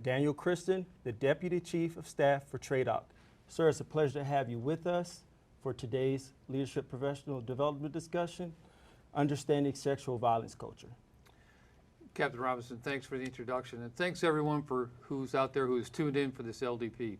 Daniel Christen, the Deputy Chief of Staff for TRADOC. Sir, it's a pleasure to have you with us for today's Leadership Professional Development discussion, Understanding Sexual Violence Culture. Captain Robinson, thanks for the introduction, and thanks everyone who's out there who's tuned in for this LDP.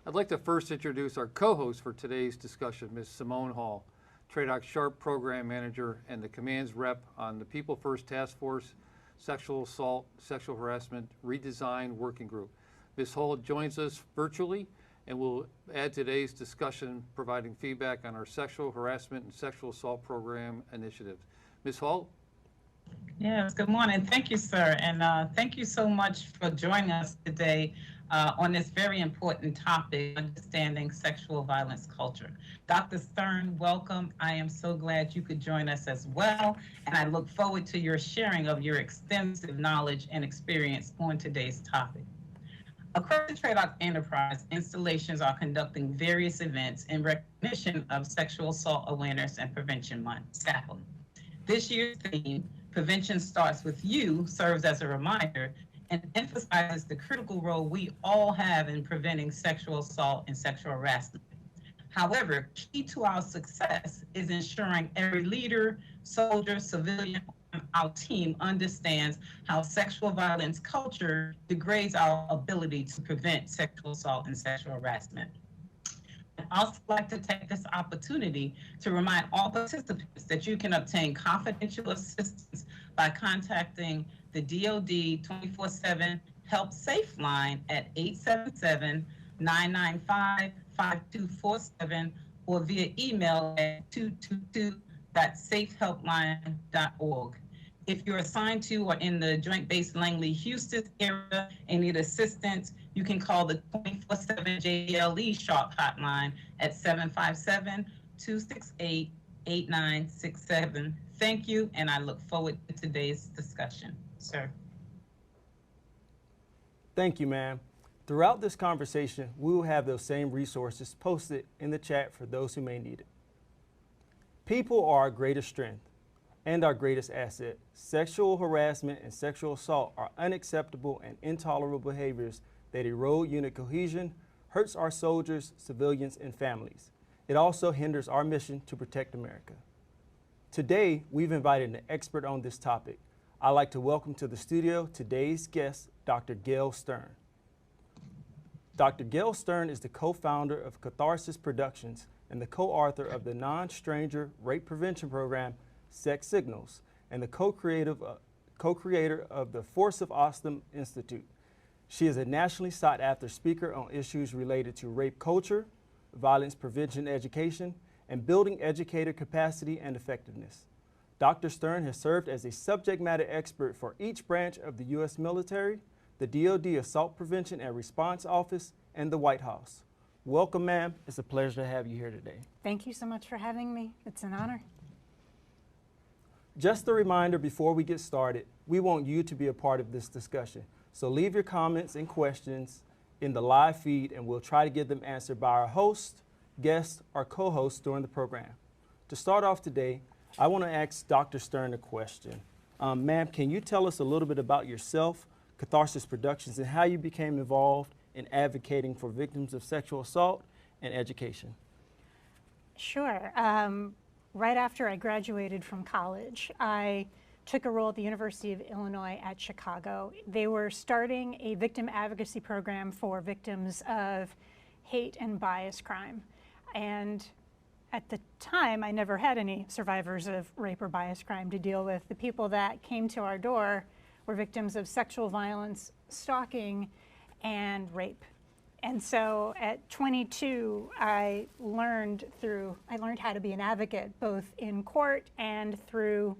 I'd like to first introduce our co-host for today's discussion, Ms. Simone Hall, TRADOC Sharp Program Manager and the Command's Rep on the People First Task Force Sexual Assault, Sexual Harassment Redesign Working Group. Ms. Hall joins us virtually and will add today's discussion providing feedback on our sexual harassment and sexual assault program initiatives. Ms. Hall? Yes, good morning. Thank you, sir. And thank you so much for joining us today on this very important topic, understanding sexual violence culture. Dr. Stern, welcome. I am so glad you could join us as well. And I look forward to your sharing of your extensive knowledge and experience on today's topic. Across the TRADOC enterprise, installations are conducting various events in recognition of Sexual Assault Awareness and Prevention Month, SAPM. This year's theme, Prevention Starts With You, serves as a reminder and emphasizes the critical role we all have in preventing sexual assault and sexual harassment. However, key to our success is ensuring every leader, soldier, civilian on our team understands how sexual violence culture degrades our ability to prevent sexual assault and sexual harassment. I'd also like to take this opportunity to remind all participants that you can obtain confidential assistance by contacting the DoD 24/7 Help Safe line at 877-995-5247 or via email at 222.safehelpline.org. If you're assigned to or in the Joint Base Langley-Houston area and need assistance, you can call the 24/7 JLE Sharp hotline at 757-268-8967. Thank you, and I look forward to today's discussion. Sir. Thank you, ma'am. Throughout this conversation, we will have those same resources posted in the chat for those who may need it. People are our greatest strength and our greatest asset. Sexual harassment and sexual assault are unacceptable and intolerable behaviors that erode unit cohesion, hurts our soldiers, civilians, and families. It also hinders our mission to protect America. Today, we've invited an expert on this topic. I'd like to welcome to the studio today's guest, Dr. Gail Stern. Dr. Gail Stern is the co-founder of Catharsis Productions and the co-author of the non-stranger rape prevention program, Sex Signals, and the co-creator of the Force of Awesome Institute. She is a nationally sought-after speaker on issues related to rape culture, violence prevention education, and building educator capacity and effectiveness. Dr. Stern has served as a subject matter expert for each branch of the U.S. military, the DoD Assault Prevention and Response Office, and the White House. Welcome, ma'am. It's a pleasure to have you here today. Thank you so much for having me. It's an honor. Just a reminder before we get started, we want you to be a part of this discussion. So leave your comments and questions in the live feed, and we'll try to get them answered by our host, guests, or co-hosts during the program. To start off today, I want to ask Dr. Stern a question. Ma'am, can you tell us a little bit about yourself, Catharsis Productions, and how you became involved in advocating for victims of sexual assault and education? Sure. Right after I graduated from college, I took a role at the University of Illinois at Chicago. They were starting a victim advocacy program for victims of hate and bias crime. And at the time, I never had any survivors of rape or bias crime to deal with. The people that came to our door were victims of sexual violence, stalking, and rape. And so at 22, I learned how to be an advocate, both in court and through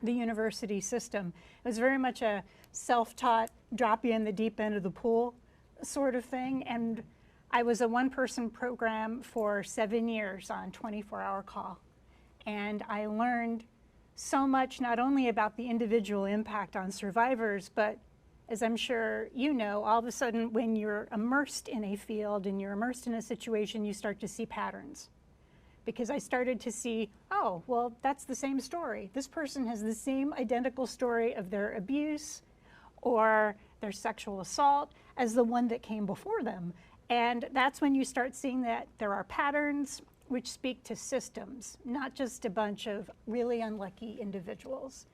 the university system. It was very much a self-taught, drop you in the deep end of the pool sort of thing. And I was a one-person program for 7 years on 24-hour call. And I learned so much, not only about the individual impact on survivors, but as I'm sure you know, all of a sudden when you're immersed in a field and you're immersed in a situation, you start to see patterns. Because I started to see, oh, well, that's the same story. This person has the same identical story of their abuse or their sexual assault. as the one that came before them. And that's when you start seeing that there are patterns which speak to systems, not just a bunch of really unlucky individuals.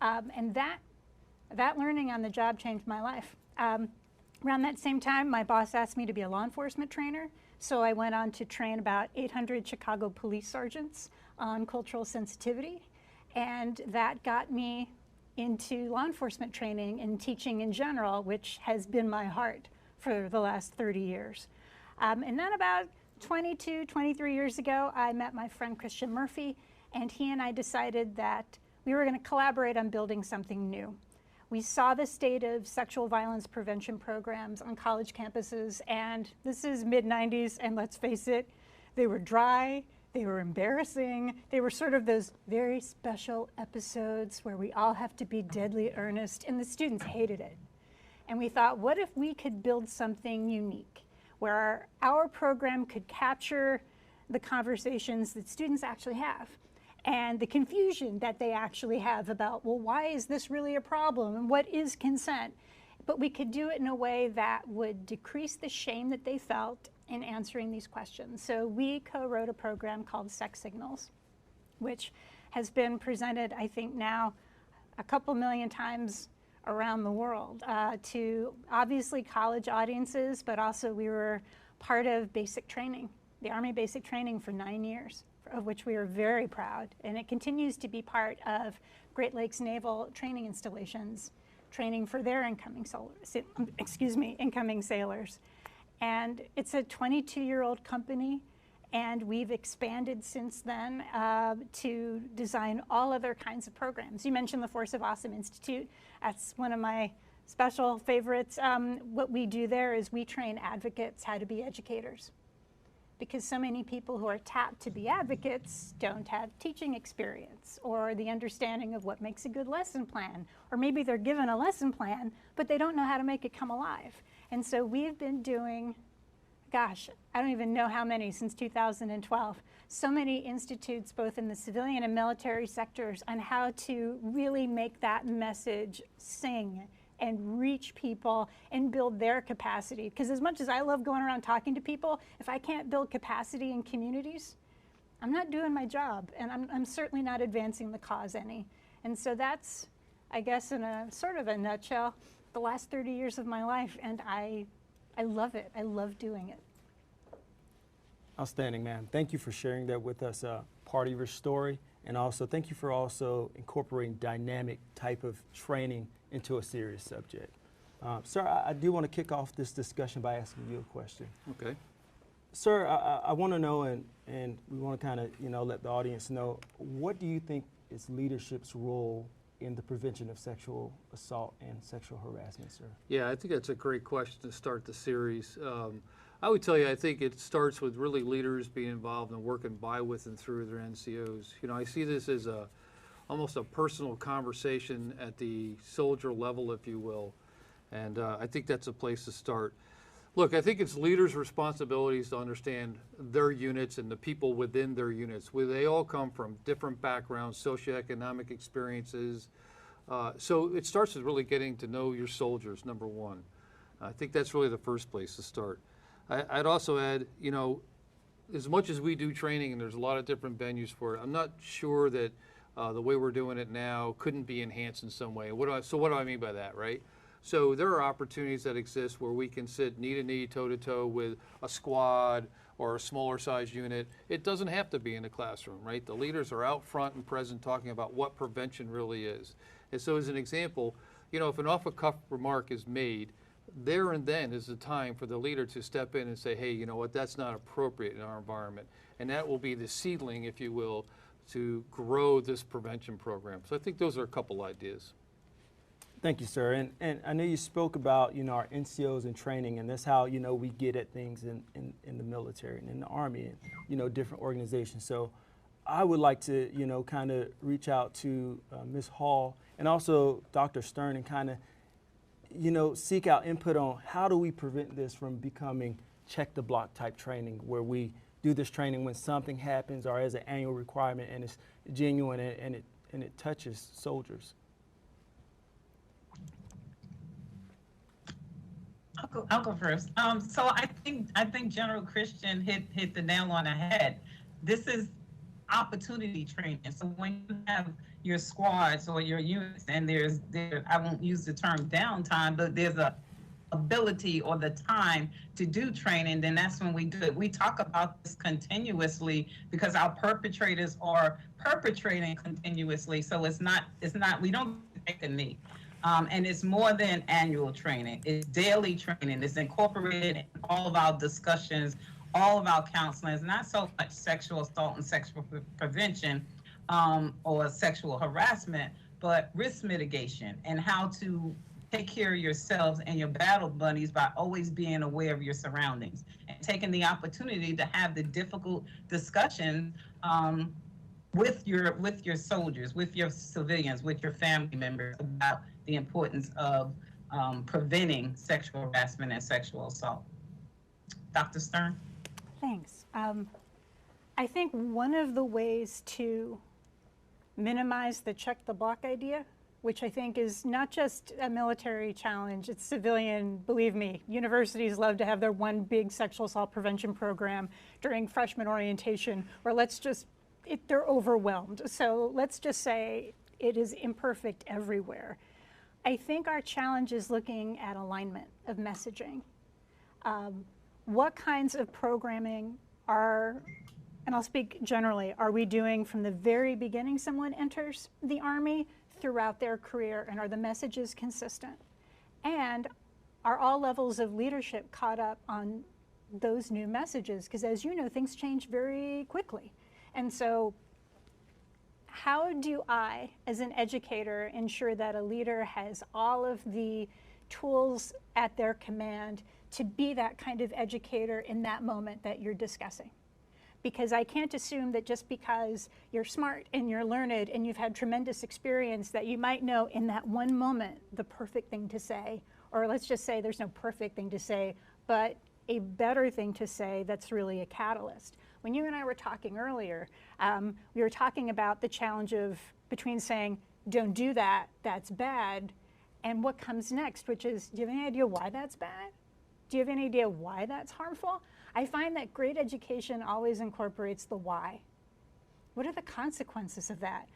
And that learning on the job changed my life. Around that same time, my boss asked me to be a law enforcement trainer. So I went on to train about 800 Chicago police sergeants on cultural sensitivity. And that got me into law enforcement training and teaching in general, which has been my heart for the last 30 years. And then about 22, 23 years ago, I met my friend Christian Murphy, and he and I decided that we were going to collaborate on building something new. We saw the state of sexual violence prevention programs on college campuses, and this is mid-90s, and let's face it, they were dry, they were embarrassing, they were sort of those very special episodes where we all have to be deadly earnest, and the students hated it. And we thought, what if we could build something unique, where our program could capture the conversations that students actually have and the confusion that they actually have about, well, why is this really a problem and what is consent? But we could do it in a way that would decrease the shame that they felt in answering these questions. So we co-wrote a program called Sex Signals, which has been presented, I think now, a couple million times around the world to obviously college audiences, but also we were part of basic training, the Army basic training for 9 years, of which we are very proud. And it continues to be part of Great Lakes Naval training installations, training for their incoming sailors. And it's a 22-year-old company, and we've expanded since then to design all other kinds of programs. You mentioned the Force of Awesome Institute. That's one of my special favorites. What we do there is we train advocates how to be educators, because so many people who are tapped to be advocates don't have teaching experience or the understanding of what makes a good lesson plan, or maybe they're given a lesson plan, but they don't know how to make it come alive. And so we've been doing, gosh, I don't even know how many since 2012, so many institutes both in the civilian and military sectors on how to really make that message sing and reach people and build their capacity. Because as much as I love going around talking to people, if I can't build capacity in communities, I'm not doing my job, and I'm certainly not advancing the cause any. And so that's, I guess, in a sort of a nutshell, the last 30 years of my life, and I love it. I love doing it. Outstanding, ma'am. Thank you for sharing that with us, part of your story, and also thank you for also incorporating dynamic type of training into a serious subject. Sir, I do want to kick off this discussion by asking you a question. Okay. Sir, I want to know, and we want to kind of, let the audience know, what do you think is leadership's role in the prevention of sexual assault and sexual harassment, sir? Yeah, I think that's a great question to start the series. I would tell you, I think it starts with really leaders being involved and working by, with, and through their NCOs. I see this as almost a personal conversation at the soldier level, if you will, and I think that's a place to start. Look, I think it's leaders' responsibilities to understand their units and the people within their units, where they all come from different backgrounds, socioeconomic experiences. So it starts with really getting to know your soldiers, number one. I think that's really the first place to start. I'd also add, as much as we do training, and there's a lot of different venues for it, I'm not sure that the way we're doing it now couldn't be enhanced in some way. So what do I mean by that, right? So there are opportunities that exist where we can sit knee to knee, toe to toe with a squad or a smaller size unit. It doesn't have to be in the classroom, right? The leaders are out front and present talking about what prevention really is. And so as an example, if an off-the-cuff remark is made, there and then is the time for the leader to step in and say, hey, you know what, that's not appropriate in our environment. And that will be the seedling, if you will, to grow this prevention program. So I think those are a couple ideas. Thank you, sir. And I know you spoke about, our NCOs and training, and that's how, we get at things in the military and in the Army and, different organizations. So I would like to, kind of reach out to Ms. Hall and also Dr. Stern and kind of, seek out input on how do we prevent this from becoming check the block type training, where we do this training when something happens or as an annual requirement and it's genuine and it touches soldiers. I'll go first. So I think General Christian hit the nail on the head. This is opportunity training. So when you have your squads or your units, and I won't use the term downtime, but there's a ability or the time to do training, then that's when we do it. We talk about this continuously because our perpetrators are perpetrating continuously. So it's not, we don't take a knee. And it's more than annual training. It's daily training. It's incorporated in all of our discussions, all of our counseling. It's not so much sexual assault and sexual prevention or sexual harassment, but risk mitigation and how to take care of yourselves and your battle buddies by always being aware of your surroundings and taking the opportunity to have the difficult discussion with your soldiers, with your civilians, with your family members about the importance of preventing sexual harassment and sexual assault. Dr. Stern? Thanks. I think one of the ways to minimize the check the block idea, which I think is not just a military challenge, it's civilian. Believe me, universities love to have their one big sexual assault prevention program during freshman orientation, or they're overwhelmed. So let's just say it is imperfect everywhere. I think our challenge is looking at alignment of messaging. What kinds of programming and I'll speak generally, are we doing from the very beginning someone enters the Army throughout their career, and are the messages consistent? And are all levels of leadership caught up on those new messages? Because as you know, things change very quickly. And so how do I, as an educator, ensure that a leader has all of the tools at their command to be that kind of educator in that moment that you're discussing? Because I can't assume that just because you're smart and you're learned and you've had tremendous experience that you might know in that one moment the perfect thing to say, or let's just say there's no perfect thing to say, but a better thing to say that's really a catalyst. When you and I were talking earlier, we were talking about the challenge between saying, don't do that, that's bad, and what comes next, which is, do you have any idea why that's bad? Do you have any idea why that's harmful? I find that great education always incorporates the why. What are the consequences of that?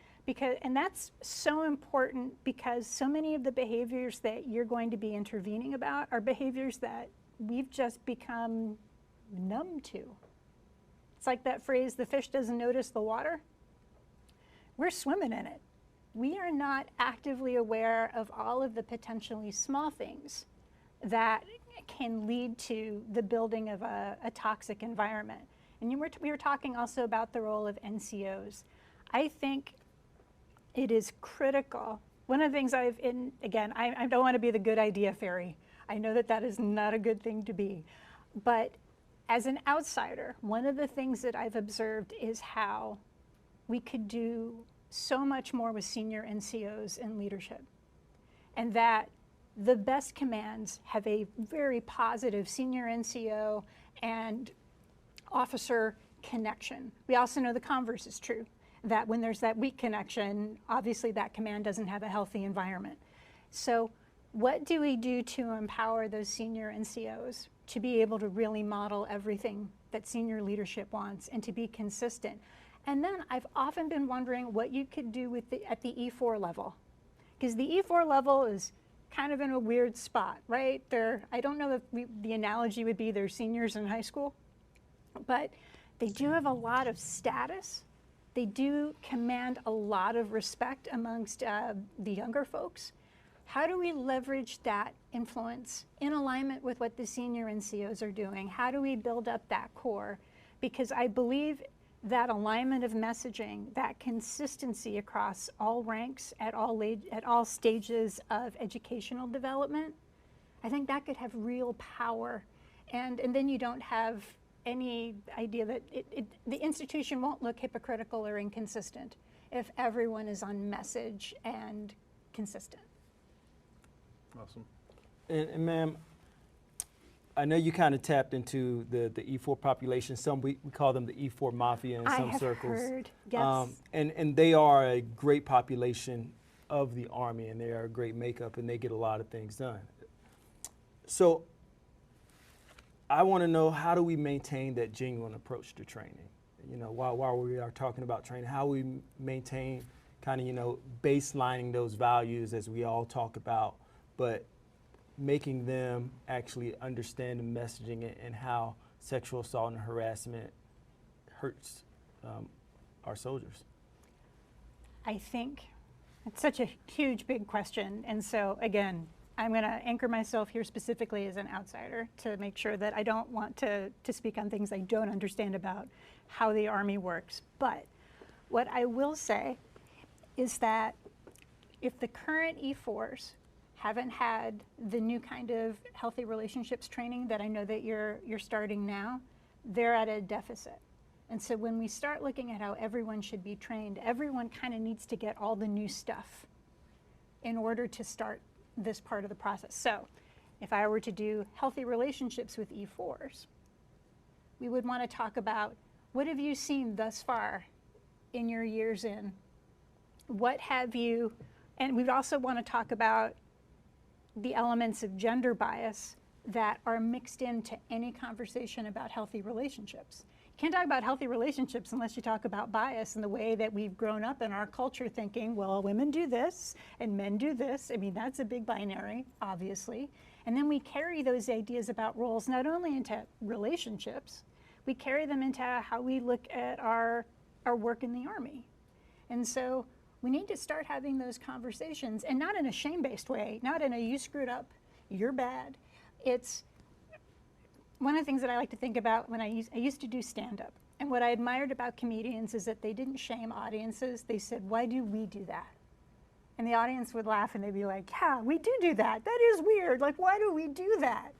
And that's so important because so many of the behaviors that you're going to be intervening about are behaviors that we've just become numb to. It's like that phrase, the fish doesn't notice the water. We're swimming in it. We are not actively aware of all of the potentially small things that can lead to the building of a toxic environment. And we were talking also about the role of NCOs. I think it is critical. One of the things I don't want to be the good idea fairy. I know that is not a good thing to be. But as an outsider, one of the things that I've observed is how we could do so much more with senior NCOs in leadership. And that the best commands have a very positive senior NCO and officer connection. We also know the converse is true, that when there's that weak connection, obviously that command doesn't have a healthy environment. So what do we do to empower those senior NCOs to be able to really model everything that senior leadership wants and to be consistent? And then I've often been wondering what you could do at the E4 level, because the E4 level is kind of in a weird spot, right? I don't know if the analogy would be they're seniors in high school, but they do have a lot of status. They do command a lot of respect amongst the younger folks. How do we leverage that influence in alignment with what the senior NCOs are doing? How do we build up that core? Because I believe that alignment of messaging, that consistency across all ranks at all stages of educational development, I think that could have real power. And then you don't have any idea that the institution won't look hypocritical or inconsistent if everyone is on message and consistent. Awesome. And ma'am, I know you kind of tapped into the E4 population. Some we call them the E4 mafia in some circles. I have heard, yes. And they are a great population of the Army, and they are a great makeup, and they get a lot of things done. So I want to know, how do we maintain that genuine approach to training? You know, while we are talking about training, how we maintain kind of, you know, baselining those values as we all talk about, but making them actually understand the messaging and how sexual assault and harassment hurts our soldiers. I think it's such a huge, big question. And so, again, I'm going to anchor myself here specifically as an outsider to make sure that I don't want to speak on things I don't understand about how the Army works. But what I will say is that if the current E4s haven't had the new kind of healthy relationships training that I know that you're starting now, they're at a deficit. And so when we start looking at how everyone should be trained, everyone kind of needs to get all the new stuff in order to start this part of the process. So if I were to do healthy relationships with E4s, we would want to talk about, what have you seen thus far in your years in? What have you, and we'd also want to talk about the elements of gender bias that are mixed into any conversation about healthy relationships. You can't talk about healthy relationships unless you talk about bias and the way that we've grown up in our culture thinking, well, women do this and men do this. I mean, that's a big binary, obviously. And then we carry those ideas about roles not only into relationships, we carry them into how we look at our work in the Army. And so we need to start having those conversations, and not in a shame-based way, not in a you screwed up, you're bad. It's one of the things that I like to think about when I used to do stand-up. And what I admired about comedians is that they didn't shame audiences. They said, why do we do that? And the audience would laugh and they'd be like, yeah, we do that. That is weird. Like, why do we do that?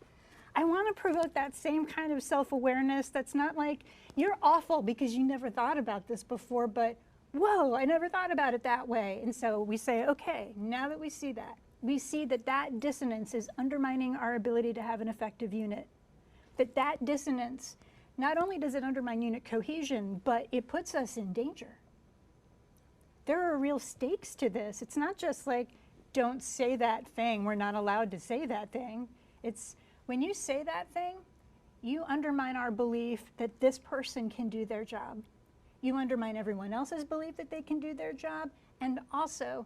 I want to provoke that same kind of self-awareness that's not like, you're awful because you never thought about this before, but whoa, I never thought about it that way. And so we say, okay, now that we see that that dissonance is undermining our ability to have an effective unit. That dissonance, not only does it undermine unit cohesion, but it puts us in danger. There are real stakes to this. It's not just like, don't say that thing, we're not allowed to say that thing. It's, when you say that thing, you undermine our belief that this person can do their job. You undermine everyone else's belief that they can do their job, and also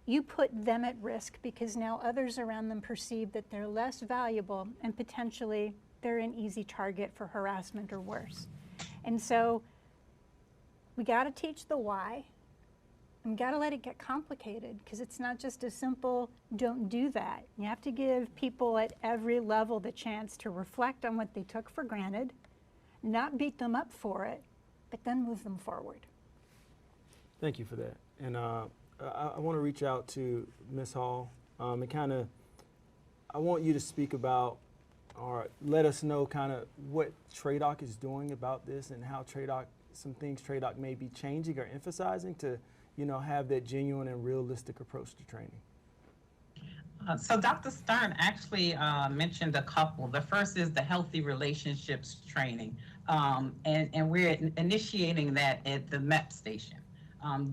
you put them at risk because now others around them perceive that they're less valuable and potentially they're an easy target for harassment or worse. And so we got to teach the why, and we got to let it get complicated, because it's not just a simple don't do that. You have to give people at every level the chance to reflect on what they took for granted, not beat them up for it, but then move them forward. Thank you for that. And I want to reach out to Ms. Hall and kind of, I want you to speak about, or let us know kind of what TRADOC is doing about this, and how TRADOC, some things TRADOC may be changing or emphasizing to, you know, have that genuine and realistic approach to training. So Dr. Stern actually mentioned a couple. The first is the healthy relationships training, and we're initiating that at the MEP station.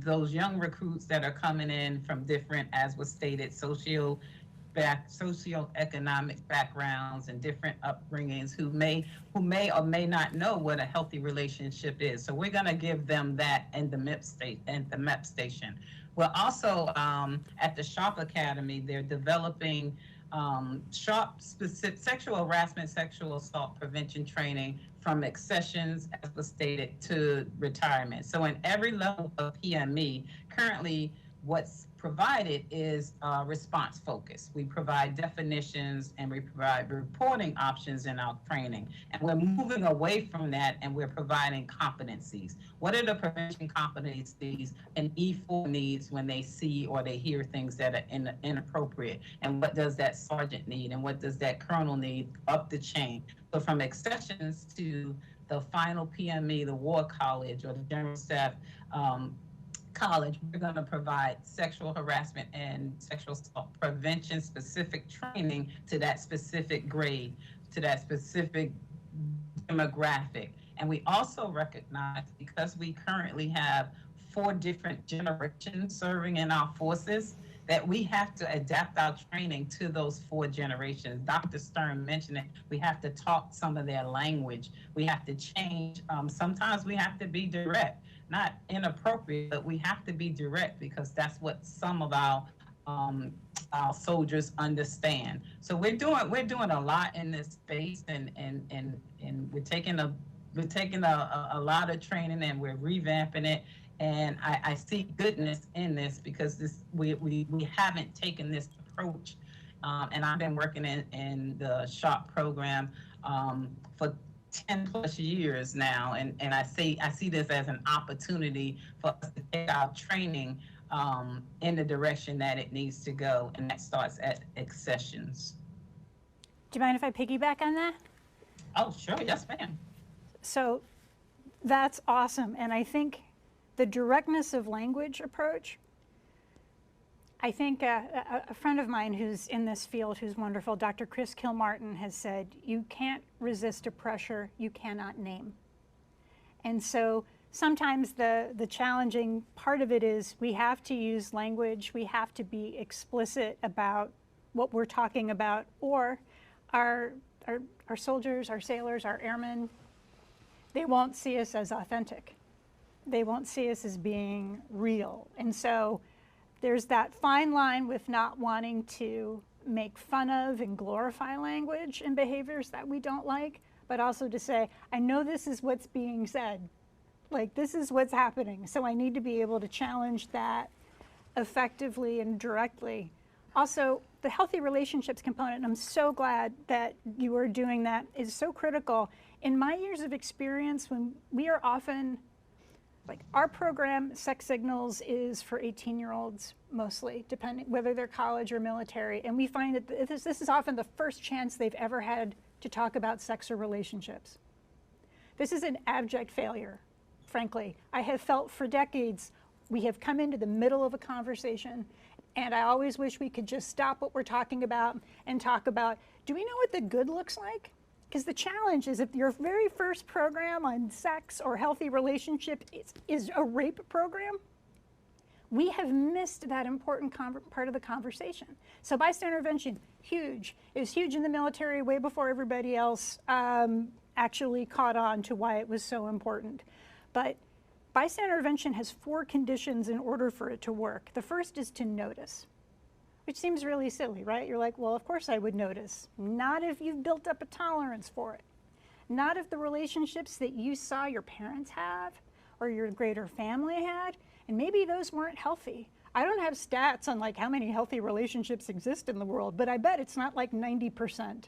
Those young recruits that are coming in from different, as was stated, socioeconomic backgrounds and different upbringings who may or may not know what a healthy relationship is. So we're going to give them that in the MEP station. We're also at the SHARP Academy, they're developing SHARP specific sexual harassment, sexual assault prevention training from accessions, as was stated, to retirement. So in every level of PME, currently what's provided is response focus. We provide definitions and we provide reporting options in our training. And we're moving away from that, and we're providing competencies. What are the prevention competencies an E4 needs when they see or they hear things that are inappropriate? And what does that sergeant need? And what does that colonel need up the chain? So from accessions to the final PME, the War College or the General Staff College, we're going to provide sexual harassment and sexual assault prevention specific training to that specific grade, to that specific demographic. And we also recognize, because we currently have 4 different generations serving in our forces, that we have to adapt our training to those 4 generations. Dr. Stern mentioned it. We have to talk some of their language. We have to change. Sometimes we have to be direct, not inappropriate, but we have to be direct because that's what some of our soldiers understand. So we're doing a lot in this space, and we're taking a lot of training and we're revamping it. And I see goodness in this because we haven't taken this approach. And I've been working in the SHARP program for 10 plus years now. And I see this as an opportunity for us to take our training in the direction that it needs to go. And that starts at accessions. Do you mind if I piggyback on that? Oh, sure. Yes, ma'am. So that's awesome. And I think the directness of language approach, I think a friend of mine who's in this field, who's wonderful, Dr. Chris Kilmartin, has said, you can't resist a pressure you cannot name. And so sometimes the challenging part of it is we have to use language, we have to be explicit about what we're talking about, or our soldiers, our sailors, our airmen, they won't see us as authentic. They won't see us as being real. And so there's that fine line with not wanting to make fun of and glorify language and behaviors that we don't like, but also to say, I know this is what's being said. Like, this is what's happening. So I need to be able to challenge that effectively and directly. Also, the healthy relationships component, and I'm so glad that you are doing that, is so critical. In my years of experience, when we are often, like our program, Sex Signals, is for 18-year-olds mostly, depending whether they're college or military. And we find that this is often the first chance they've ever had to talk about sex or relationships. This is an abject failure, frankly. I have felt for decades we have come into the middle of a conversation, and I always wish we could just stop what we're talking about and talk about, do we know what the good looks like? Because the challenge is if your very first program on sex or healthy relationship is a rape program, we have missed that important part of the conversation. So bystander intervention, huge. It was huge in the military way before everybody else actually caught on to why it was so important. But bystander intervention has 4 conditions in order for it to work. The first is to notice, which seems really silly, right? You're like, well, of course I would notice. Not if you've built up a tolerance for it. Not if the relationships that you saw your parents have or your greater family had, and maybe those weren't healthy. I don't have stats on like how many healthy relationships exist in the world, but I bet it's not like 90%.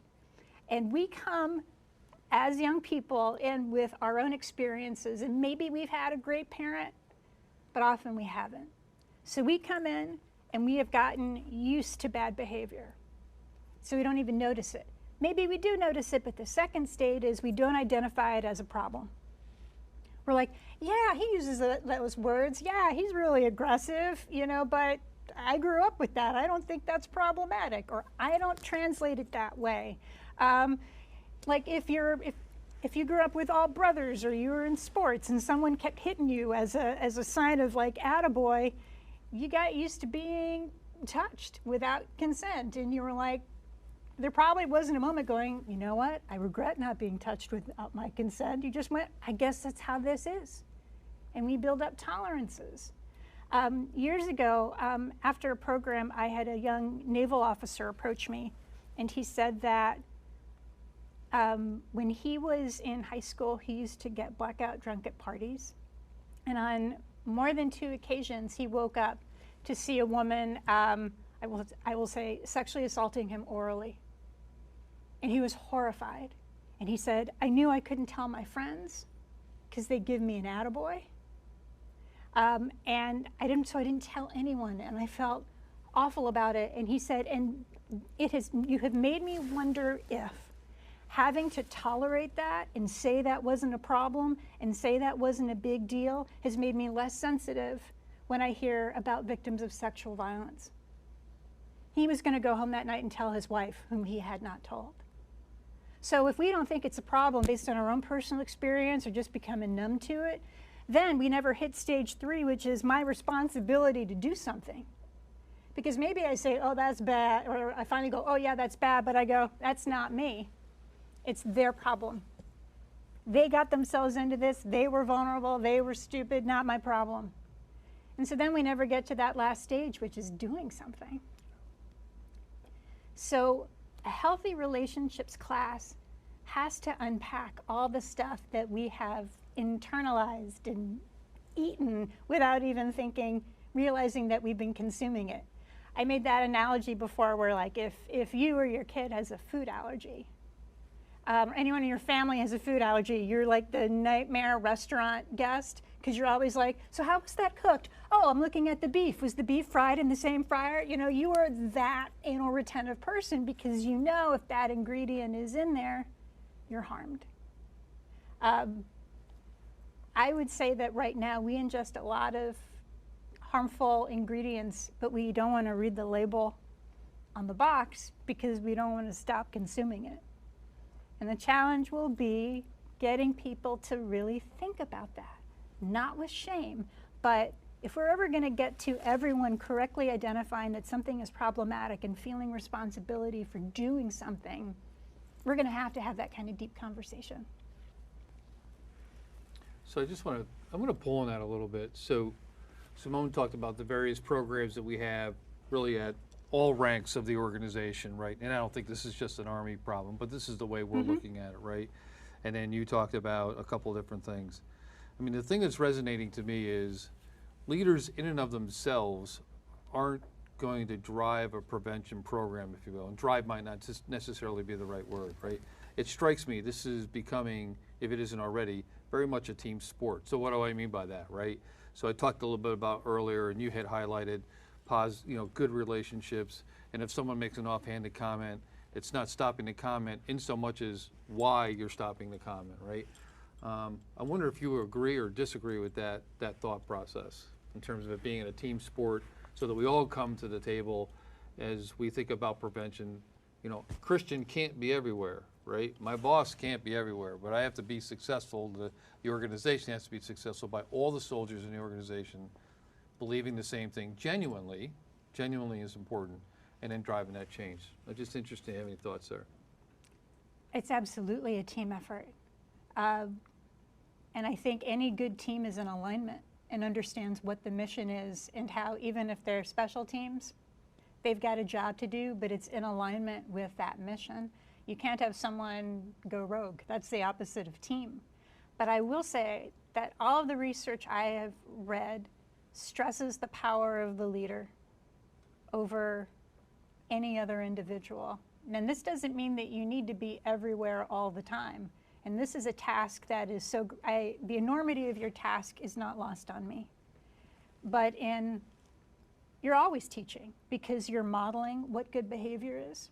And we come as young people in with our own experiences, and maybe we've had a great parent, but often we haven't. So we come in and we have gotten used to bad behavior. So we don't even notice it. Maybe we do notice it, but the second state is we don't identify it as a problem. We're like, yeah, he uses those words. Yeah, he's really aggressive, you know, but I grew up with that. I don't think that's problematic, or I don't translate it that way. Like if you grew up with all brothers, or you were in sports and someone kept hitting you as a sign of like attaboy, you got used to being touched without consent, and you were like, there probably wasn't a moment going, you know what, I regret not being touched without my consent. You just went, I guess that's how this is. And we build up tolerances. Years ago, after a program, I had a young naval officer approach me, and he said that when he was in high school, he used to get blackout drunk at parties. And on more than 2 occasions, he woke up to see a woman, I will say, sexually assaulting him orally. And he was horrified. And he said, I knew I couldn't tell my friends because they'd give me an attaboy. And so I didn't tell anyone, and I felt awful about it. And he said, and you have made me wonder if having to tolerate that and say that wasn't a problem and say that wasn't a big deal has made me less sensitive when I hear about victims of sexual violence. He was going to go home that night and tell his wife, whom he had not told. So if we don't think it's a problem based on our own personal experience or just becoming numb to it, then we never hit stage 3, which is my responsibility to do something. Because maybe I say, oh, that's bad, or I finally go, oh yeah, that's bad, but I go, that's not me. It's their problem. They got themselves into this, they were vulnerable, they were stupid, not my problem. And so then we never get to that last stage, which is doing something. So a healthy relationships class has to unpack all the stuff that we have internalized and eaten without even thinking, realizing that we've been consuming it. I made that analogy before where like if you or your kid has a food allergy, anyone in your family has a food allergy, you're like the nightmare restaurant guest because you're always like, so how was that cooked? Oh, I'm looking at the beef. Was the beef fried in the same fryer? You know, you are that anal retentive person because you know if that ingredient is in there, you're harmed. I would say that right now we ingest a lot of harmful ingredients, but we don't want to read the label on the box because we don't want to stop consuming it. And the challenge will be getting people to really think about that, not with shame, but if we're ever going to get to everyone correctly identifying that something is problematic and feeling responsibility for doing something, we're going to have that kind of deep conversation. So I'm going to pull on that a little bit. So Simone talked about the various programs that we have really at all ranks of the organization, right? And I don't think this is just an Army problem, but this is the way we're looking at it, right? And then you talked about a couple different things. I mean, the thing that's resonating to me is leaders in and of themselves aren't going to drive a prevention program, if you will, and drive might not just necessarily be the right word, right? It strikes me this is becoming, if it isn't already, very much a team sport. So what do I mean by that, right? So I talked a little bit about earlier, and you had highlighted good relationships, and if someone makes an offhanded comment, it's not stopping the comment in so much as why you're stopping the comment, right? I wonder if you agree or disagree with that thought process in terms of it being a team sport so that we all come to the table as we think about prevention. You know, Christian can't be everywhere, right? My boss can't be everywhere, but I have to be successful. The organization has to be successful by all the soldiers in the organization believing the same thing genuinely is important, and then driving that change. I'm just interested to have any thoughts there. It's absolutely a team effort. And I think any good team is in alignment and understands what the mission is and how, even if they're special teams, they've got a job to do, but it's in alignment with that mission. You can't have someone go rogue. That's the opposite of team. But I will say that all of the research I have read stresses the power of the leader over any other individual. And this doesn't mean that you need to be everywhere all the time. And this is a task that is the enormity of your task is not lost on me. But you're always teaching because you're modeling what good behavior is.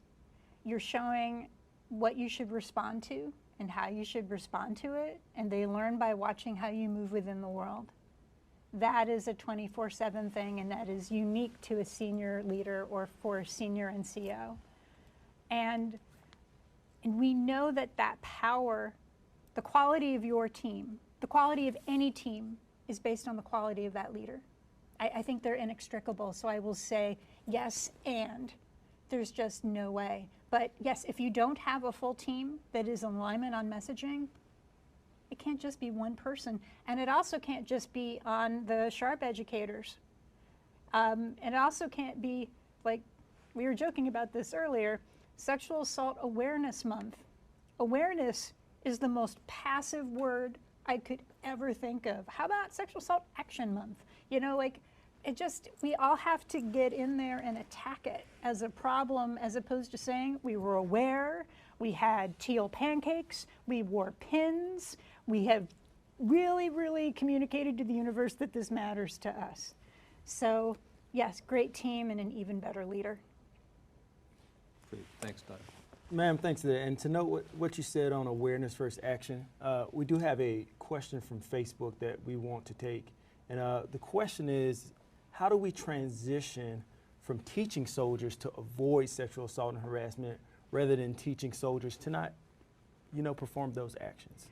You're showing what you should respond to and how you should respond to it. And they learn by watching how you move within the world. That is a 24/7 thing, and that is unique to a senior leader or for a senior NCO. And we know that power, the quality of your team, the quality of any team is based on the quality of that leader. I think they're inextricable, so I will say yes, and there's just no way. But yes, if you don't have a full team that is in alignment on messaging, it can't just be one person. And it also can't just be on the sharp educators. And it also can't be, like we were joking about this earlier, Sexual Assault Awareness Month. Awareness is the most passive word I could ever think of. How about Sexual Assault Action Month? You know, like, we all have to get in there and attack it as a problem as opposed to saying we were aware, we had teal pancakes, we wore pins, we have really, really communicated to the universe that this matters to us. So yes, great team and an even better leader. Great, thanks, Doug. Ma'am, thanks for that. And to note what you said on awareness versus action, we do have a question from Facebook that we want to take. And the question is, how do we transition from teaching soldiers to avoid sexual assault and harassment rather than teaching soldiers to not, perform those actions?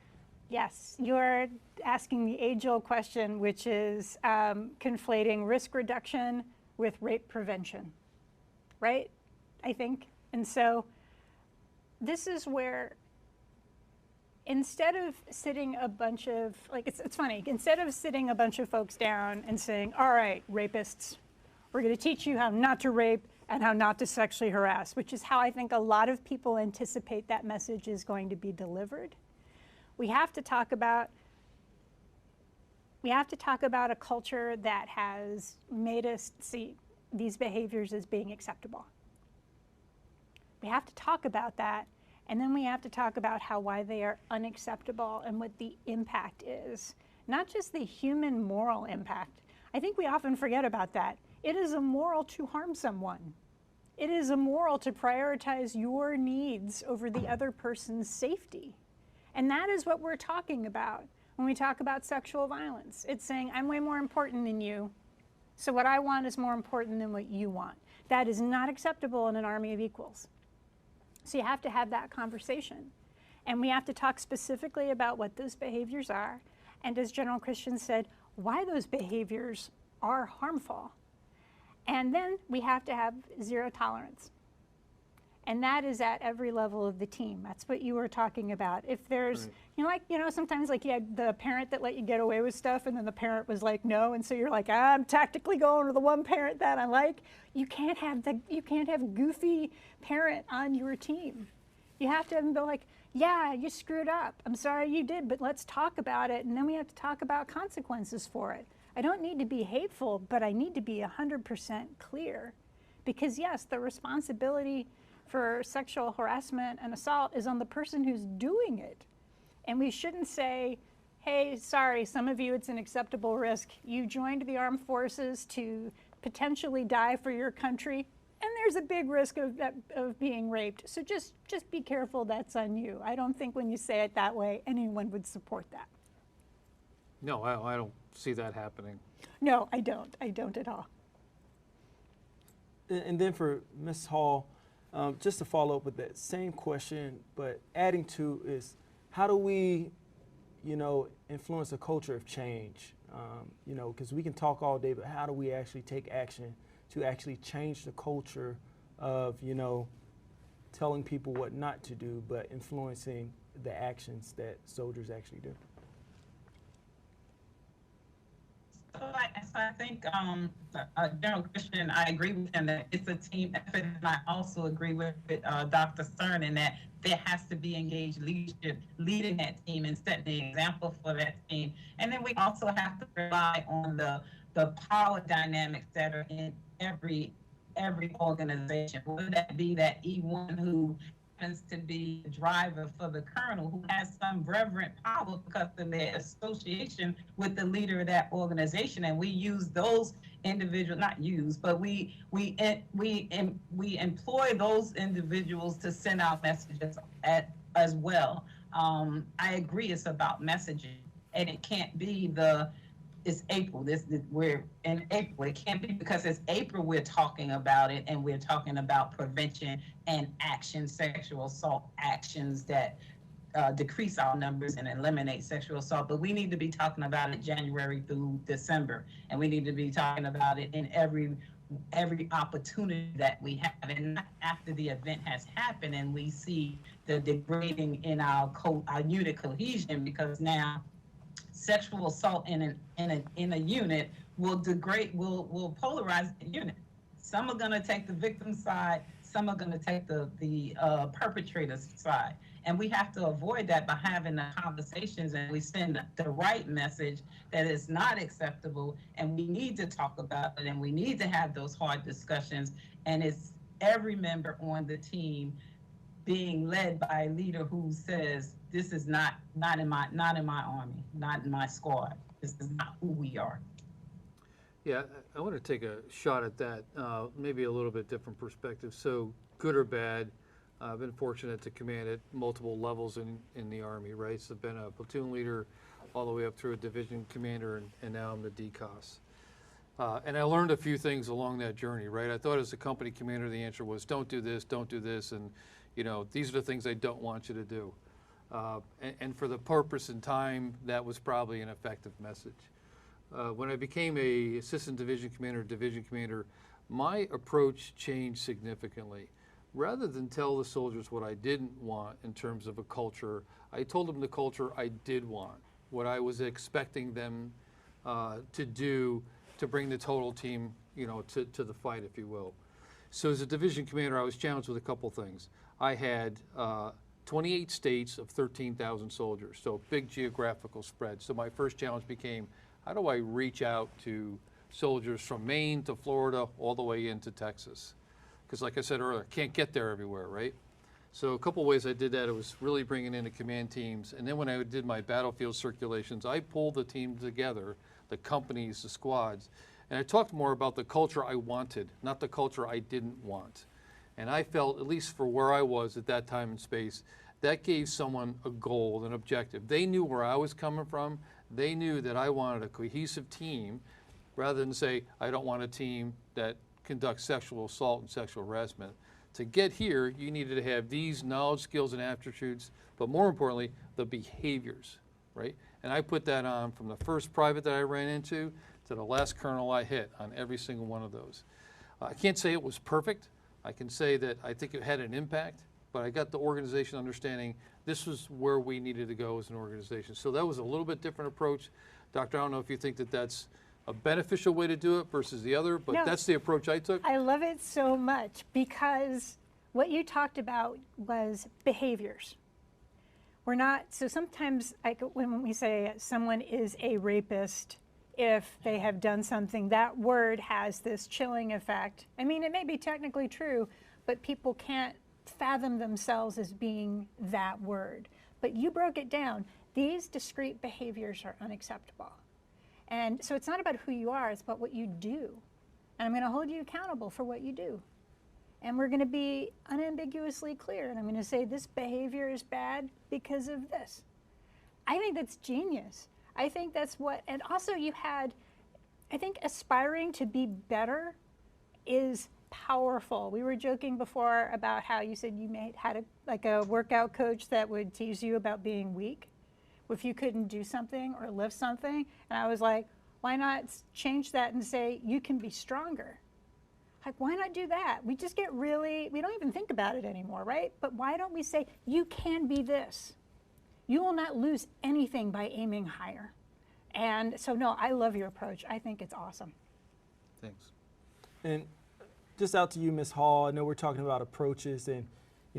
Yes, you're asking the age-old question, which is conflating risk reduction with rape prevention. right? I think. And so this is where instead of sitting a bunch of, like, it's funny, instead of sitting a bunch of folks down and saying, all right, rapists, we're going to teach you how not to rape and how not to sexually harass, which is how I think a lot of people anticipate that message is going to be delivered. We have to talk about a culture that has made us see these behaviors as being acceptable. We have to talk about that, and then we have to talk about why they are unacceptable and what the impact is. Not just the human moral impact. I think we often forget about that. It is immoral to harm someone. It is immoral to prioritize your needs over the other person's safety. And that is what we're talking about when we talk about sexual violence. It's saying, I'm way more important than you, so what I want is more important than what you want. That is not acceptable in an army of equals. So you have to have that conversation. And we have to talk specifically about what those behaviors are, and as General Christian said, why those behaviors are harmful. And then we have to have zero tolerance. And that is at every level of the team. That's what you were talking about. If there's, sometimes like you had the parent that let you get away with stuff and then the parent was like, no. And so you're like, I'm tactically going to the one parent that I like. You can't have goofy parent on your team. You have to have them go like, yeah, you screwed up. I'm sorry you did, but let's talk about it. And then we have to talk about consequences for it. I don't need to be hateful, but I need to be 100% clear. Because yes, the responsibility for sexual harassment and assault is on the person who's doing it. And we shouldn't say, hey, sorry, some of you it's an acceptable risk. You joined the armed forces to potentially die for your country, and there's a big risk of being raped. So just be careful, that's on you. I don't think when you say it that way, anyone would support that. No, I don't see that happening. No, I don't. I don't at all. And then for Ms. Hall, just to follow up with that same question, but adding to is, how do we, influence a culture of change? Because we can talk all day, but how do we actually take action to actually change the culture of, telling people what not to do, but influencing the actions that soldiers actually do? So I think General Christian, I agree with him that it's a team effort, and I also agree with Dr. Stern in that there has to be engaged leadership leading that team and setting the example for that team. And then we also have to rely on the power dynamics that are in every organization, whether that be that E1 who happens to be the driver for the colonel, who has some reverent power because of their association with the leader of that organization. And we use those individuals, not use, but we employ those individuals to send out messages as well. I agree, it's about messaging, and it can't be it's April. We're in April. It can't be because it's April we're talking about it, and we're talking about prevention and action, sexual assault actions that decrease our numbers and eliminate sexual assault. But we need to be talking about it January through December, and we need to be talking about it in every opportunity that we have, and not after the event has happened and we see the degrading in our unit cohesion, because now sexual assault in a unit will polarize the unit. Some are going to take the victim's side, some are going to take the perpetrator's side. And we have to avoid that by having the conversations, and we send the right message that is not acceptable, and we need to talk about it, and we need to have those hard discussions. And it's every member on the team being led by a leader who says, this is not in my army, not in my squad. This is not who we are. Yeah, I want to take a shot at that, maybe a little bit different perspective. So good or bad, I've been fortunate to command at multiple levels in the Army, right? So I've been a platoon leader all the way up through a division commander, and now I'm the DCOS. And I learned a few things along that journey, right? I thought as a company commander, the answer was don't do this, and these are the things I don't want you to do. And for the purpose and time, that was probably an effective message. When I became a assistant division commander, my approach changed significantly. Rather than tell the soldiers what I didn't want in terms of a culture, I told them the culture I did want, what I was expecting them to do to bring the total team, to the fight, if you will. So as a division commander, I was challenged with a couple things. I had 28 states of 13,000 soldiers, so big geographical spread. So my first challenge became, how do I reach out to soldiers from Maine to Florida all the way into Texas? Because like I said earlier, can't get there everywhere, right? So a couple ways I did that, it was really bringing in the command teams. And then when I did my battlefield circulations, I pulled the team together, the companies, the squads, and I talked more about the culture I wanted, not the culture I didn't want. And I felt, at least for where I was at that time and space, that gave someone a goal, an objective. They knew where I was coming from. They knew that I wanted a cohesive team, rather than say, I don't want a team that conducts sexual assault and sexual harassment. To get here, you needed to have these knowledge, skills, and aptitudes, but more importantly, the behaviors, right? And I put that on from the first private that I ran into to the last colonel I hit on every single one of those. I can't say it was perfect. I can say that I think it had an impact, but I got the organization understanding this was where we needed to go as an organization. So that was a little bit different approach. Doctor, I don't know if you think that that's a beneficial way to do it versus the other, but No, that's the approach I took. I love it so much because what you talked about was behaviors. We're not, so sometimes when we say someone is a rapist, if they have done something, that word has this chilling effect. I mean, it may be technically true, but people can't fathom themselves as being that word. But you broke it down. These discrete behaviors are unacceptable. And so it's not about who you are, it's about what you do. And I'm going to hold you accountable for what you do. And we're going to be unambiguously clear. And I'm going to say this behavior is bad because of this. I think that's genius. I think that's what, and also you had, I think aspiring to be better is powerful. We were joking before about how you said you had a workout coach that would tease you about being weak if you couldn't do something or lift something. And I was like, why not change that and say you can be stronger? Like, why not do that? We just get really, we don't even think about it anymore, right? But why don't we say you can be this? You will not lose anything by aiming higher. And so no, I love your approach. I think it's awesome. Thanks. And just out to you, Ms. Hall, I know we're talking about approaches, and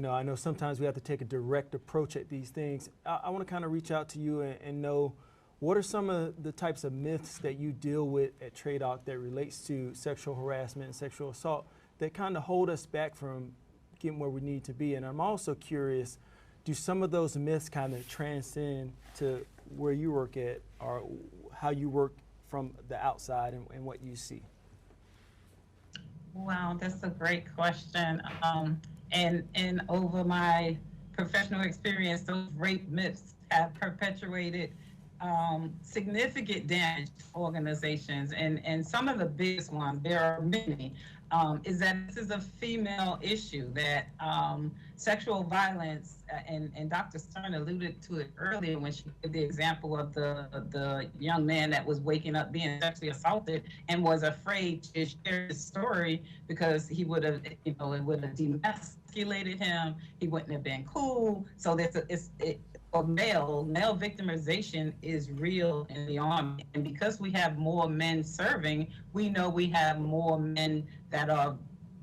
I know sometimes we have to take a direct approach at these things. I want to kind of reach out to you and know what are some of the types of myths that you deal with at TRADOC that relates to sexual harassment and sexual assault that kind of hold us back from getting where we need to be. And I'm also curious, do some of those myths kind of transcend to where you work at, or how you work from the outside and what you see? Wow, that's a great question. And over my professional experience, those rape myths have perpetuated significant damage to organizations. And some of the biggest ones, there are many, is that this is a female issue, that sexual violence, and Dr. Stern alluded to it earlier when she gave the example of the young man that was waking up being sexually assaulted and was afraid to share his story because he would have, it would have demasculated him. He wouldn't have been cool. So male victimization is real in the Army. And because we have more men serving, we know we have more men that are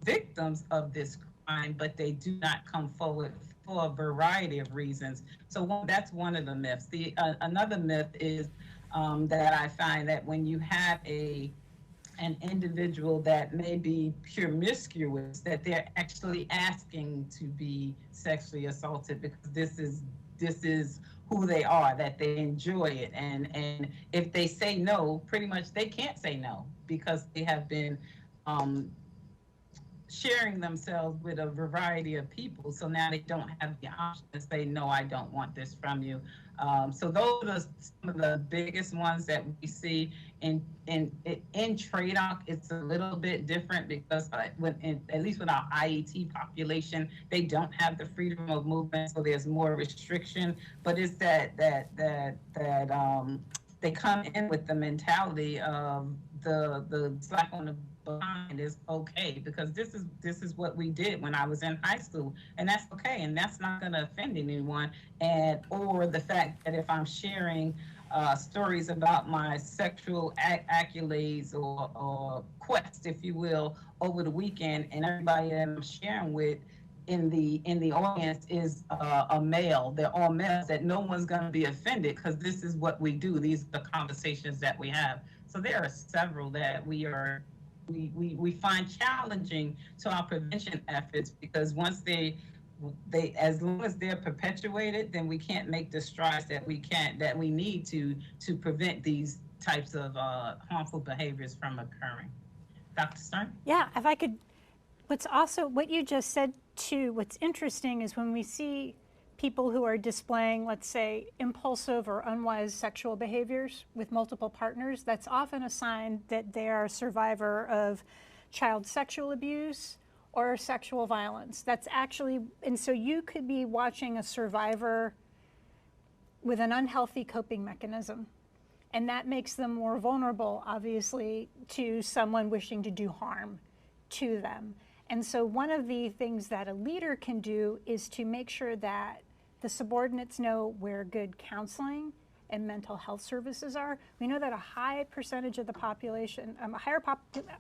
victims of this crime, but they do not come forward for a variety of reasons. So that's one of the myths. Another myth is that I find that when you have an individual that may be promiscuous, that they're actually asking to be sexually assaulted because this is who they are, that they enjoy it. And if they say no, pretty much they can't say no because they have been sharing themselves with a variety of people. So now they don't have the option to say, no, I don't want this from you. So those are some of the biggest ones that we see. In TRADOC, it's a little bit different because at least with our IET population, they don't have the freedom of movement, so there's more restriction. But it's that they come in with the mentality of the slap on the behind is okay, because this is what we did when I was in high school, and that's okay, and that's not going to offend anyone. And or the fact that if I'm sharing stories about my sexual accolades or quest, if you will, over the weekend, and everybody that I'm sharing with in the audience is a male. They're all males. That no one's going to be offended, because this is what we do. These are the conversations that we have. So there are several that we find challenging to our prevention efforts, because once they as long as they're perpetuated, then we can't make the strides that we need to prevent these types of harmful behaviors from occurring. Dr. Stern? Yeah, if I could, what you just said too, what's interesting is when we see people who are displaying, let's say, impulsive or unwise sexual behaviors with multiple partners, that's often a sign that they are a survivor of child sexual abuse or sexual violence. That's actually, and so you could be watching a survivor with an unhealthy coping mechanism, and that makes them more vulnerable, obviously, to someone wishing to do harm to them. And so one of the things that a leader can do is to make sure that the subordinates know where good counseling and mental health services are. We know that a high percentage of the population,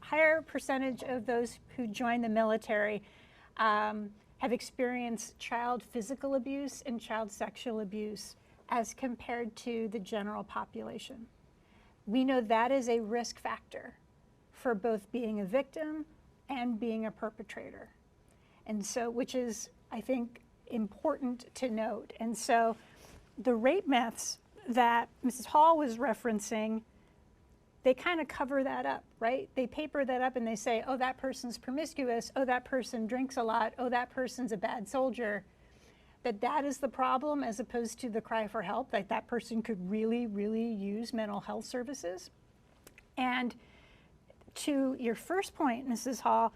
higher percentage of those who join the military have experienced child physical abuse and child sexual abuse as compared to the general population. We know that is a risk factor for both being a victim and being a perpetrator. And so, which is, I think, important to note. And so the rape myths that Mrs. Hall was referencing, they kind of cover that up, right? They paper that up and they say, oh, that person's promiscuous, oh, that person drinks a lot, oh, that person's a bad soldier. That is the problem, as opposed to the cry for help, that that person could really, really use mental health services. And to your first point, Mrs. Hall,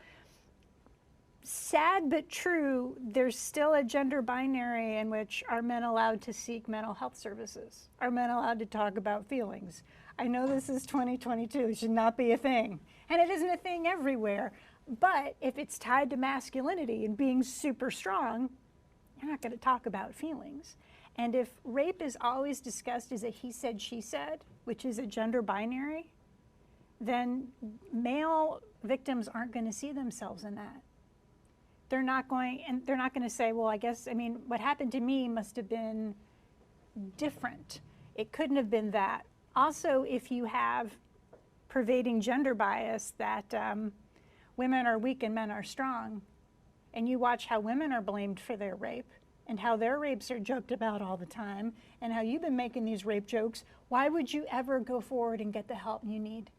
sad but true, there's still a gender binary in which are men allowed to seek mental health services? Are men allowed to talk about feelings? I know this is 2022, it should not be a thing. And it isn't a thing everywhere. But if it's tied to masculinity and being super strong, you're not going to talk about feelings. And if rape is always discussed as a he said, she said, which is a gender binary, then male victims aren't going to see themselves in that. They're not going to say, well, what happened to me must have been different. It couldn't have been that. Also, if you have pervading gender bias that women are weak and men are strong, and you watch how women are blamed for their rape and how their rapes are joked about all the time and how you've been making these rape jokes, why would you ever go forward and get the help you need?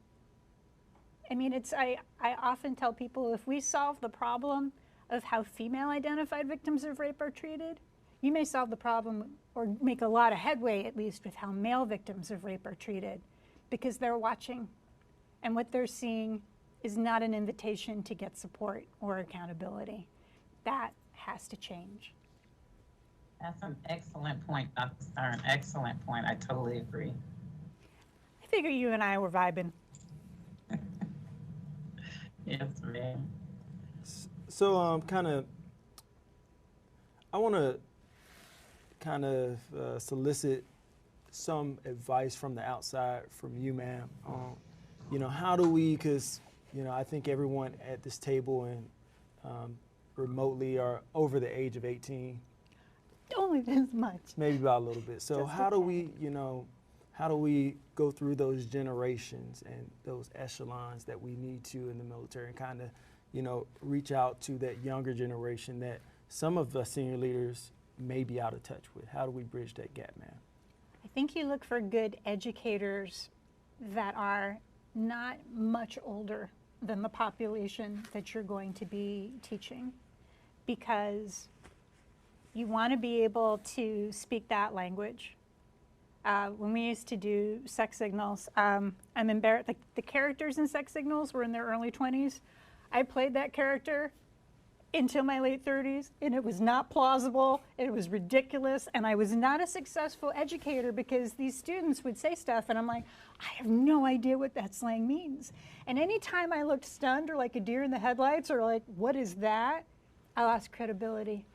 I often tell people, if we solve the problem of how female-identified victims of rape are treated, you may solve the problem or make a lot of headway, at least, with how male victims of rape are treated, because they're watching, and what they're seeing is not an invitation to get support or accountability. That has to change. That's an excellent point, Dr. Stern. Excellent point. I totally agree. I figure you and I were vibing. Yes, ma'am. So I want to solicit some advice from the outside from you, ma'am. How do we, because, I think everyone at this table and remotely are over the age of 18. Only this much. Maybe about a little bit. So how do we go through those generations and those echelons that we need to in the military and kind of, reach out to that younger generation that some of the senior leaders may be out of touch with? How do we bridge that gap, ma'am? I think you look for good educators that are not much older than the population that you're going to be teaching, because you want to be able to speak that language. When we used to do sex signals, I'm embarrassed, the characters in sex signals were in their early 20s. I played that character until my late 30s, and it was not plausible, it was ridiculous, and I was not a successful educator because these students would say stuff and I'm like, I have no idea what that slang means. And anytime I looked stunned or like a deer in the headlights or like, what is that? I lost credibility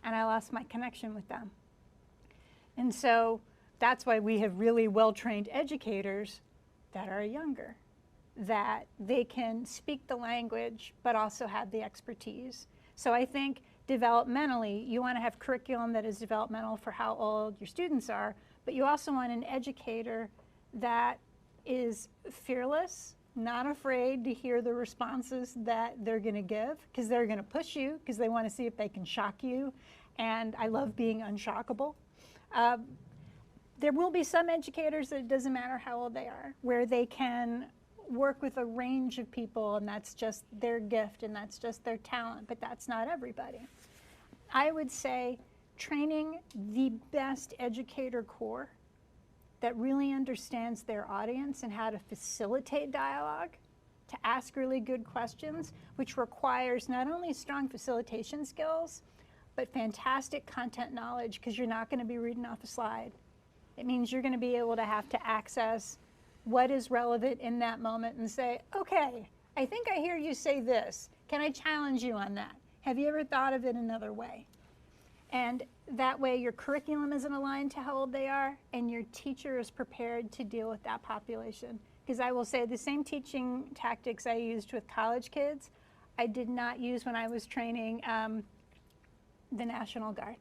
and I lost my connection with them. And so that's why we have really well-trained educators that are younger, that they can speak the language but also have the expertise. So I think developmentally, you want to have curriculum that is developmental for how old your students are, but you also want an educator that is fearless, not afraid to hear the responses that they're going to give, because they're going to push you, because they want to see if they can shock you. And I love being unshockable. There will be some educators that it doesn't matter how old they are, where they can work with a range of people and that's just their gift and that's just their talent, but that's not everybody. I would say training the best educator corps that really understands their audience and how to facilitate dialogue, to ask really good questions, which requires not only strong facilitation skills, but fantastic content knowledge, because you're not going to be reading off a slide. It means you're going to be able to have to access what is relevant in that moment and say, okay, I think I hear you say this. Can I challenge you on that? Have you ever thought of it another way? And that way your curriculum isn't aligned to how old they are and your teacher is prepared to deal with that population. Because I will say the same teaching tactics I used with college kids, I did not use when I was training the National Guard.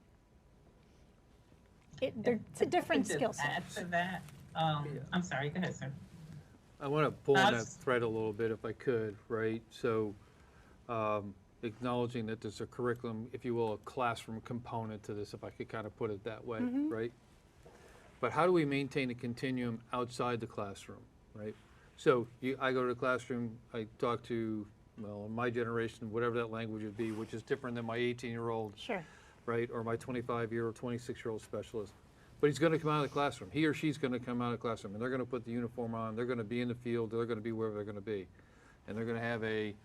It's a different skill set. Add to that. I'm sorry, go ahead, sir. I want to pull on that thread a little bit if I could, right? So acknowledging that there's a curriculum, if you will, a classroom component to this, if I could kind of put it that way, right? But how do we maintain a continuum outside the classroom, right? So I go to the classroom, I talk to, well, in my generation, whatever that language would be, which is different than my 18-year-old, Sure. right, or my 25-year or 26-year-old specialist. But he's going to come out of the classroom. He or she's going to come out of the classroom, and they're going to put the uniform on. They're going to be in the field. They're going to be wherever they're going to be. And they're going to have a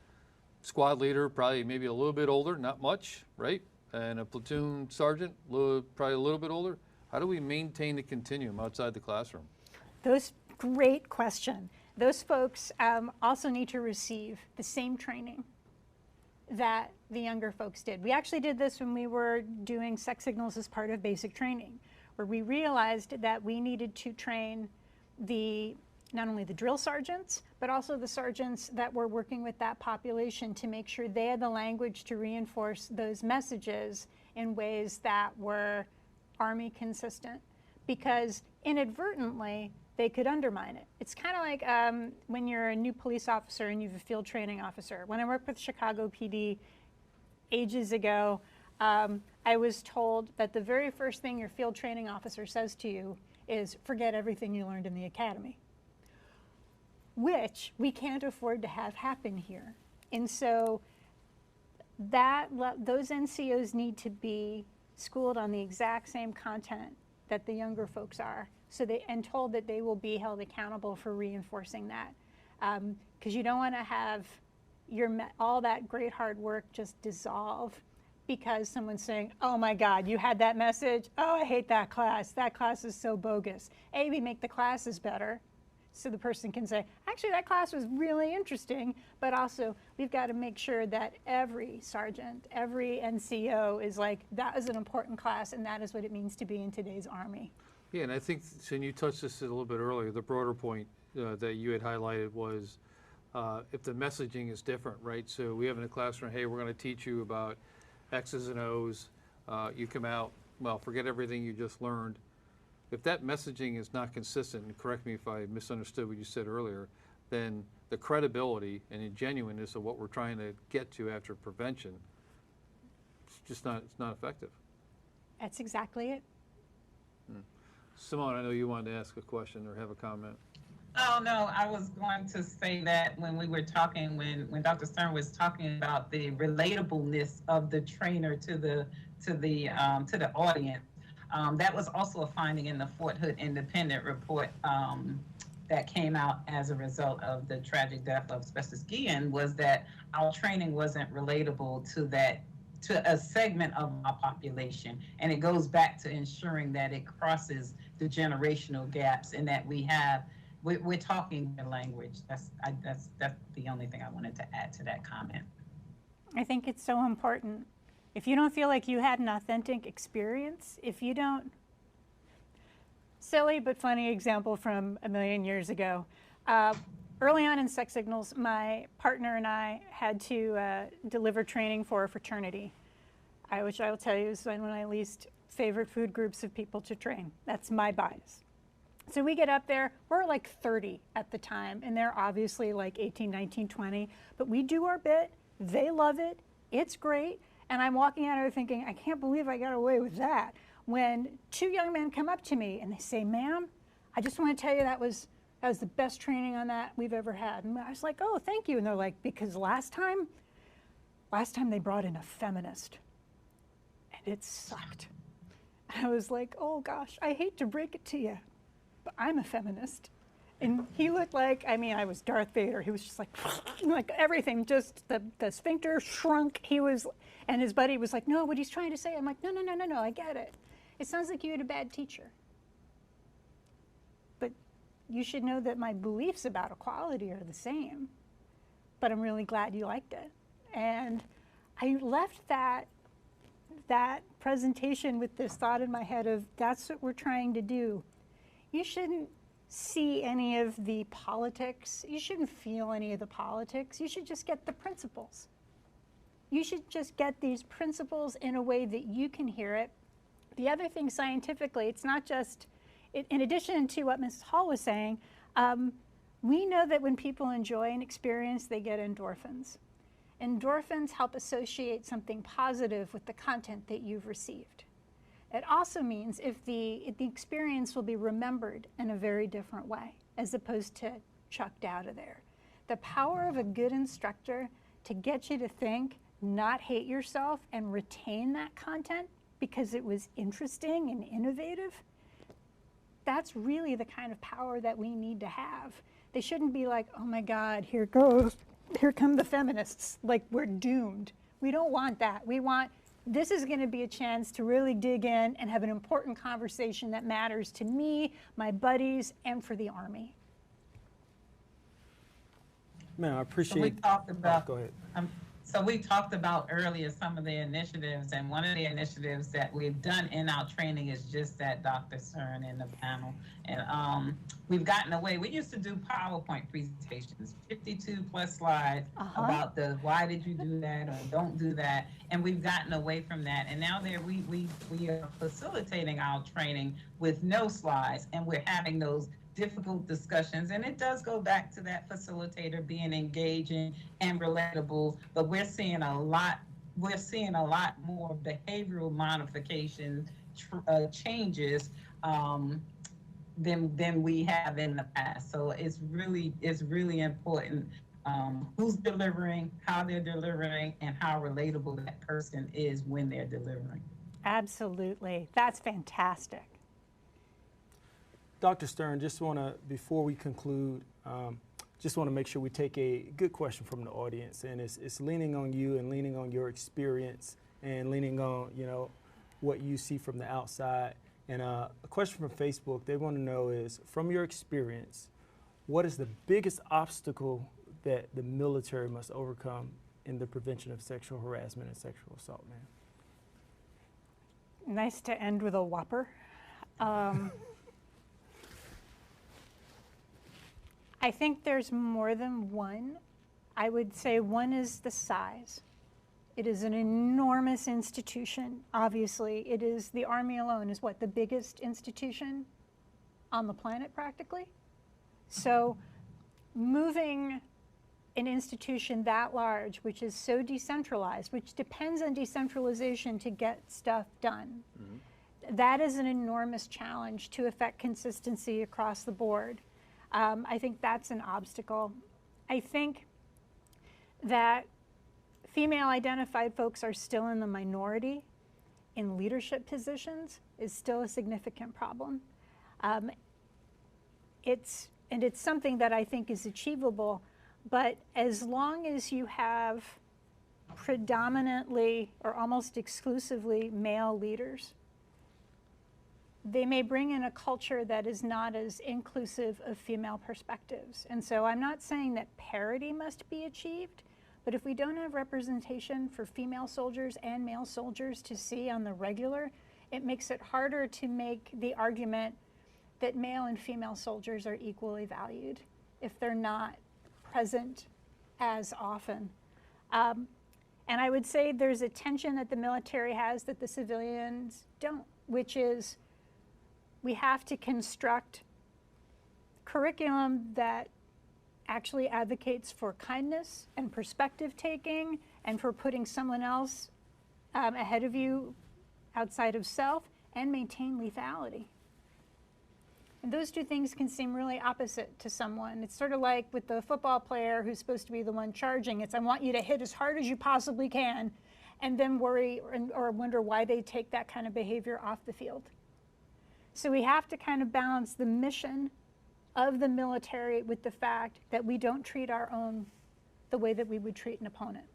squad leader, probably maybe a little bit older, not much, right? And a platoon sergeant, probably a little bit older. How do we maintain the continuum outside the classroom? Great question. Those folks also need to receive the same training that the younger folks did. We actually did this when we were doing sex signals as part of basic training, where we realized that we needed to train not only the drill sergeants, but also the sergeants that were working with that population to make sure they had the language to reinforce those messages in ways that were Army consistent, because inadvertently they could undermine it. It's kind of like when you're a new police officer and you have a field training officer. When I worked with Chicago PD ages ago, I was told that the very first thing your field training officer says to you is, forget everything you learned in the academy, which we can't afford to have happen here. And so those NCOs need to be schooled on the exact same content that the younger folks are, and told that they will be held accountable for reinforcing that. Because you don't want to have all that great hard work just dissolve because someone's saying, oh my God, you had that message? Oh, I hate that class. That class is so bogus. We make the classes better so the person can say, actually, that class was really interesting, but also we've got to make sure that every sergeant, every NCO is like, that is an important class and that is what it means to be in today's Army. Yeah, and I think, and you touched this a little bit earlier, the broader point that you had highlighted was if the messaging is different, right? So we have in a classroom, hey, we're going to teach you about X's and O's. You come out, well, forget everything you just learned. If that messaging is not consistent, and correct me if I misunderstood what you said earlier, then the credibility and the genuineness of what we're trying to get to after prevention, it's not effective. That's exactly it. Simone, I know you wanted to ask a question or have a comment. Oh, no, I was going to say that when we were talking, when Dr. Stern was talking about the relatableness of the trainer to the audience, that was also a finding in the Fort Hood Independent report that came out as a result of the tragic death of Specialist Guillen, was that our training wasn't relatable to that to a segment of our population. And it goes back to ensuring that it crosses the generational gaps and that we're talking their language. That's the only thing I wanted to add to that comment. I think it's so important. If you don't feel like you had an authentic experience, if you don't, silly but funny example from a million years ago. Early on in Sex Signals, my partner and I had to deliver training for a fraternity, which I will tell you is one of my least favorite food groups of people to train. That's my bias. So we get up there, we're like 30 at the time, and they're obviously like 18, 19, 20, but we do our bit, they love it, it's great, and I'm walking out of there thinking, I can't believe I got away with that. When two young men come up to me and they say, ma'am, I just want to tell you that was the best training on that we've ever had. And I was like, oh, thank you. And they're like, because last time they brought in a feminist and it sucked. And I was like, oh gosh, I hate to break it to you, but I'm a feminist. And he looked like, I mean, I was Darth Vader. He was just like everything, just the sphincter shrunk. And his buddy was like, no, what he's trying to say. I'm like, no, I get it. It sounds like you had a bad teacher. But you should know that my beliefs about equality are the same. But I'm really glad you liked it. And I left that presentation with this thought in my head of, that's what we're trying to do. You shouldn't see any of the politics. You shouldn't feel any of the politics. You should just get the principles. You should just get these principles in a way that you can hear it. The other thing scientifically, it's not just, in addition to what Mrs. Hall was saying, we know that when people enjoy an experience, they get endorphins. Endorphins help associate something positive with the content that you've received. It also means if the experience will be remembered in a very different way, as opposed to chucked out of there. The power of a good instructor to get you to think, not hate yourself, and retain that content because it was interesting and innovative, that's really the kind of power that we need to have. They shouldn't be like, oh my God, here come the feminists, like we're doomed. We don't want that. We want, this is going to be a chance to really dig in and have an important conversation that matters to me, my buddies, and for the Army. Man, I appreciate. So we talked about. Go ahead. So we talked about earlier some of the initiatives, and one of the initiatives that we've done in our training is just that, Dr. Stern, in the panel. And we've gotten away. We used to do PowerPoint presentations, 52 plus slides about the why did you do that or don't do that, and we've gotten away from that. And now we are facilitating our training with no slides, and we're having those difficult discussions, and it does go back to that facilitator being engaging and relatable, but we're seeing a lot more behavioral modifications, changes than we have in the past. So it's really important who's delivering, how they're delivering, and how relatable that person is when they're delivering. Absolutely. That's fantastic. Dr. Stern, just want to, before we conclude, just want to make sure we take a good question from the audience, and it's leaning on you and leaning on your experience and leaning on, what you see from the outside. And a question from Facebook, they want to know is, from your experience, what is the biggest obstacle that the military must overcome in the prevention of sexual harassment and sexual assault, man? Nice to end with a whopper. I think there's more than one. I would say one is the size. It is an enormous institution, obviously. It is, the Army alone is what, the biggest institution on the planet practically? So moving an institution that large, which is so decentralized, which depends on decentralization to get stuff done, that is an enormous challenge to affect consistency across the board. I think that's an obstacle. I think that female identified folks are still in the minority in leadership positions is still a significant problem. It's something that I think is achievable, but as long as you have predominantly or almost exclusively male leaders, they may bring in a culture that is not as inclusive of female perspectives. And so I'm not saying that parity must be achieved, but if we don't have representation for female soldiers and male soldiers to see on the regular, it makes it harder to make the argument that male and female soldiers are equally valued if they're not present as often. And I would say there's a tension that the military has that the civilians don't, which is we have to construct curriculum that actually advocates for kindness and perspective taking and for putting someone else ahead of you outside of self, and maintain lethality. And those two things can seem really opposite to someone. It's sort of like with the football player who's supposed to be the one charging. It's, I want you to hit as hard as you possibly can, and then worry or wonder why they take that kind of behavior off the field. So we have to kind of balance the mission of the military with the fact that we don't treat our own the way that we would treat an opponent.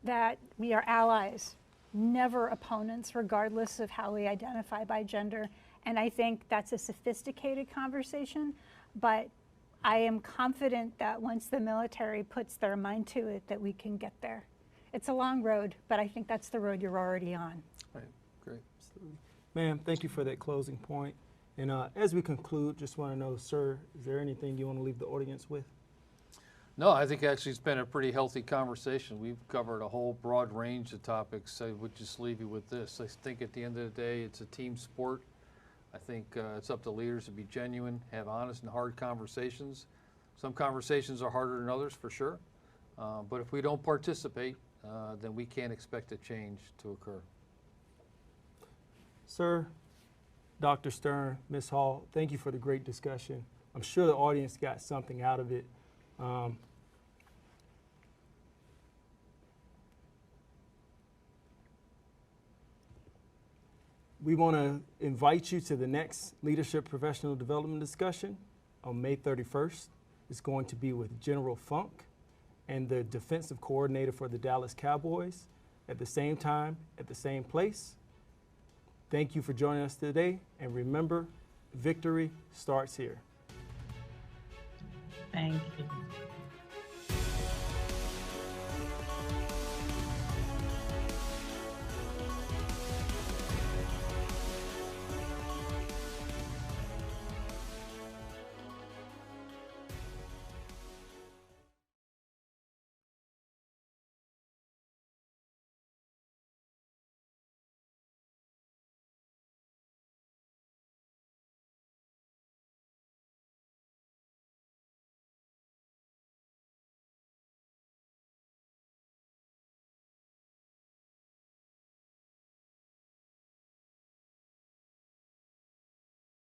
That we are allies, never opponents, regardless of how we identify by gender. And I think that's a sophisticated conversation, but I am confident that once the military puts their mind to it, that we can get there. It's a long road, but I think that's the road you're already on. Right, great. Absolutely. Ma'am, thank you for that closing point. And as we conclude, just want to know, sir, is there anything you want to leave the audience with? No, I think actually it's been a pretty healthy conversation. We've covered a whole broad range of topics. I would just leave you with this. I think at the end of the day, it's a team sport. I think it's up to leaders to be genuine, have honest and hard conversations. Some conversations are harder than others, for sure. But if we don't participate, then we can't expect a change to occur. Sir, Dr. Stern, Ms. Hall, thank you for the great discussion. I'm sure the audience got something out of it. We want to invite you to the next Leadership Professional Development discussion on May 31st. It's going to be with General Funk and the defensive coordinator for the Dallas Cowboys at the same time, at the same place. Thank you for joining us today, and remember, victory starts here. Thank you.